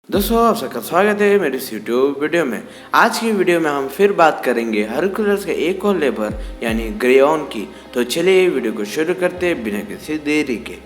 दोस्तों आप सबका स्वागत है मेरे इस यूट्यूब वीडियो में। आज की वीडियो में हम फिर बात करेंगे हरकुलस के एक और लेबर यानी ग्रेयॉन की। तो चलिए वीडियो को शुरू करते हैं बिना किसी देरी के।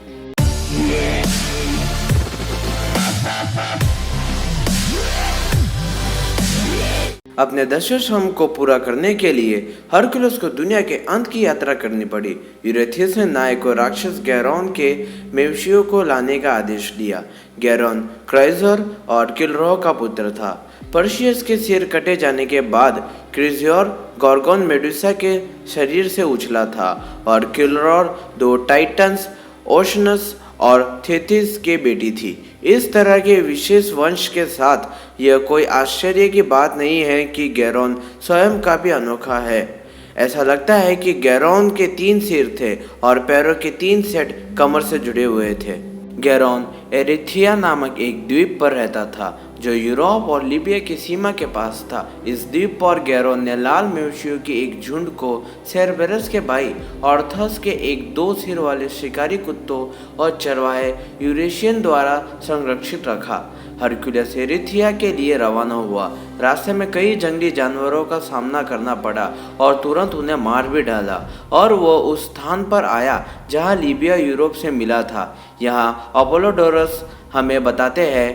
अपने 10वें श्रम को पूरा करने के लिए हरकुलस को दुनिया के अंत की यात्रा करनी पड़ी। यूरेथियस ने नायक और राक्षस गैरॉन के मेवशियों को लाने का आदेश दिया। गैरॉन क्राइजर और किलरॉ का पुत्र था। पर्शियस के सिर कटे जाने के बाद क्रिजियोर गॉर्गोन मेडुसा के शरीर से उछला था और किलरॉ दो टाइटन्स ओशनस और थेथिस की बेटी थी। इस तरह के विशेष वंश के साथ यह कोई आश्चर्य की बात नहीं है कि गैरॉन स्वयं काफी अनोखा है। ऐसा लगता है कि गैरॉन के 3 सिर थे और पैरों के 3 सेट कमर से जुड़े हुए थे। गैरॉन एरिथ्रिया नामक एक द्वीप पर रहता था जो यूरोप और लीबिया की सीमा के पास था। इस द्वीप पर गैरॉन ने लाल मवेशियों की एक झुंड को सेरबेरस के भाई ऑर्थस के एक 2 सिर वाले शिकारी कुत्तों और चरवाहे यूरेशियन द्वारा संरक्षित रखा। हरकुलस एरिथ्रिया के लिए रवाना हुआ। रास्ते में कई जंगली जानवरों का सामना करना पड़ा और तुरंत उन्हें मार भी डाला और वो उस स्थान पर आया जहां लीबिया यूरोप से मिला था। यहाँ अपोलोडोरस हमें बताते हैं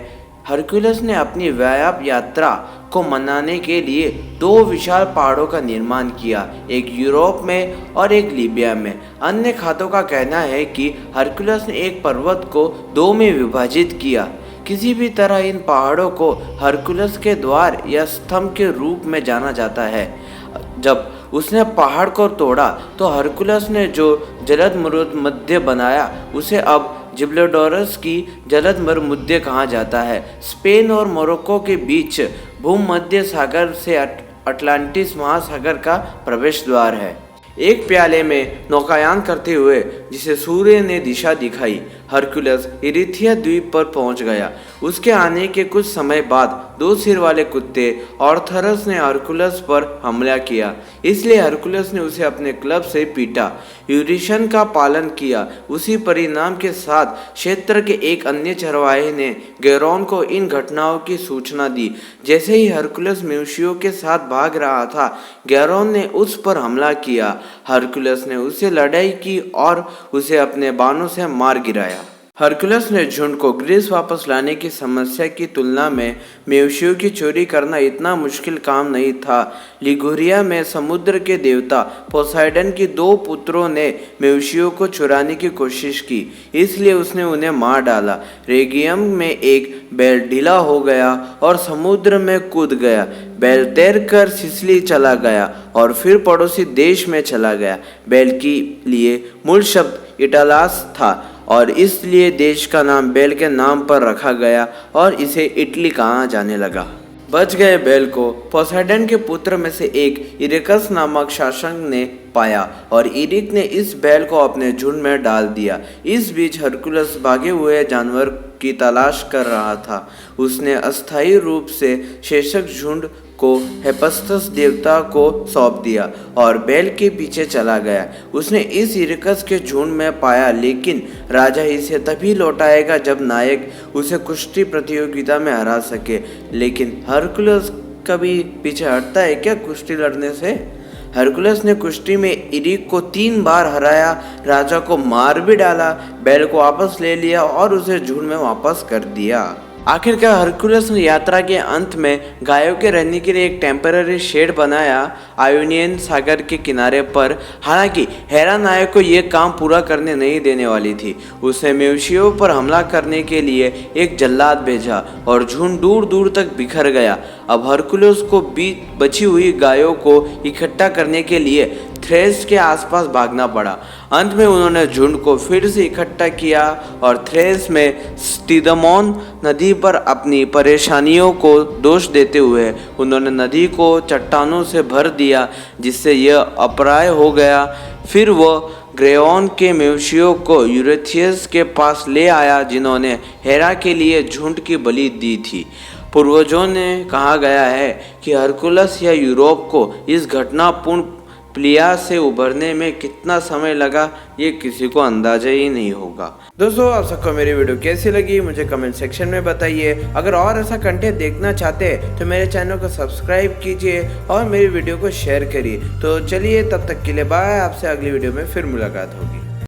हरकुलस ने अपनी व्यायाम यात्रा को मनाने के लिए 2 विशाल पहाड़ों का निर्माण किया, एक यूरोप में और एक लीबिया में। अन्य खातों का कहना है कि हरकुलस ने एक पर्वत को 2 में विभाजित किया। किसी भी तरह इन पहाड़ों को हरकुलस के द्वार या स्तंभ के रूप में जाना जाता है। जब उसने पहाड़ को तोड़ा तो हरकुलस ने जो जलद मरुमध्य बनाया उसे अब जिब्रोडोरस की जलद मरुमध्य कहा जाता है। स्पेन और मोरक्को के बीच भूमध्य सागर से अटलांटिस महासागर का प्रवेश द्वार है। एक प्याले में नौकायान करते हुए जिसे सूर्य ने दिशा दिखाई, हरकुलस इरिथिया द्वीप पर पहुंच गया। उसके आने के कुछ समय बाद 2 सिर वाले कुत्ते ऑर्थरस ने हरकुलस पर हमला किया, इसलिए हरकुलस ने उसे अपने क्लब से पीटा। यूरिशन का पालन किया। उसी परिणाम के साथ क्षेत्र के एक अन्य चरवाहे ने गैरॉन को इन घटनाओं की सूचना दी। जैसे ही हरकुलस मवेशियों के साथ भाग रहा था, गैरॉन ने उस पर हमला किया। हरकुलस ने उससे लड़ाई की और उसे अपने बाणों से मार गिराया। हरकुलस ने झुंड को ग्रीस वापस लाने की समस्या की तुलना में मवेशियों की चोरी करना इतना मुश्किल काम नहीं था। लिगुरिया में समुद्र के देवता पोसाइडन की 2 पुत्रों ने मवेशियों को चुराने की कोशिश की, इसलिए उसने उन्हें मार डाला। रेगियम में एक बैल ढीला हो गया और समुद्र में कूद गया। बैल तैरकर सिसिली चला गया और फिर पड़ोसी देश में चला गया। बैल के लिए मूल शब्द इटालास था और इसलिए देश का नाम बैल के नाम पर रखा गया और इसे इटली कहा जाने लगा। बच गए बैल को पोसाइडन के पुत्र में से एक इरिकस नामक शासक ने पाया और इरिक ने इस बैल को अपने झुंड में डाल दिया। इस बीच हरकुलस भागे हुए जानवर की तलाश कर रहा था। उसने अस्थायी रूप से शेषक झुंड को हेपस्टस देवता को सौंप दिया और बैल के पीछे चला गया। उसने इस इरिकस के झुंड में पाया, लेकिन राजा इसे तभी लौटाएगा जब नायक उसे कुश्ती प्रतियोगिता में हरा सके। लेकिन हरकुलस कभी पीछे हटता है क्या कुश्ती लड़ने से? हरकुलस ने कुश्ती में इरिक को 3 बार हराया, राजा को मार भी डाला, बैल को वापस ले लिया और उसे झुंड में वापस कर दिया। आखिरकार हरकुलस ने यात्रा के अंत में गायों के रहने के लिए एक टेम्पररी शेड बनाया आयोनियन सागर के किनारे पर। हालांकि हेरा नायक को यह काम पूरा करने नहीं देने वाली थी। उसने मवेशियों पर हमला करने के लिए एक जल्लाद भेजा और झुंड दूर दूर तक बिखर गया। अब हरकुलस को बची हुई गायों को इकट्ठा करने के लिए थ्रेस के आसपास भागना पड़ा। अंत में उन्होंने झुंड को फिर से इकट्ठा किया और थ्रेस में स्टिदमोन नदी पर अपनी परेशानियों को दोष देते हुए उन्होंने नदी को चट्टानों से भर दिया, जिससे यह अपराय हो गया। फिर वह ग्रेयॉन के मवेशियों को यूरेथियस के पास ले आया, जिन्होंने हेरा के लिए झुंड की बलि दी थी। पूर्वजों ने कहा गया है कि हरकुलस या यूरोप को इस घटनापूर्ण प्लियास से उभरने में कितना समय लगा ये किसी को अंदाजा ही नहीं होगा। दोस्तों, आप सबको मेरी वीडियो कैसी लगी मुझे कमेंट सेक्शन में बताइए। अगर और ऐसा कंटेंट देखना चाहते हैं तो मेरे चैनल को सब्सक्राइब कीजिए और मेरी वीडियो को शेयर करिए। तो चलिए, तब तक के लिए बाय। आपसे अगली वीडियो में फिर मुलाकात होगी।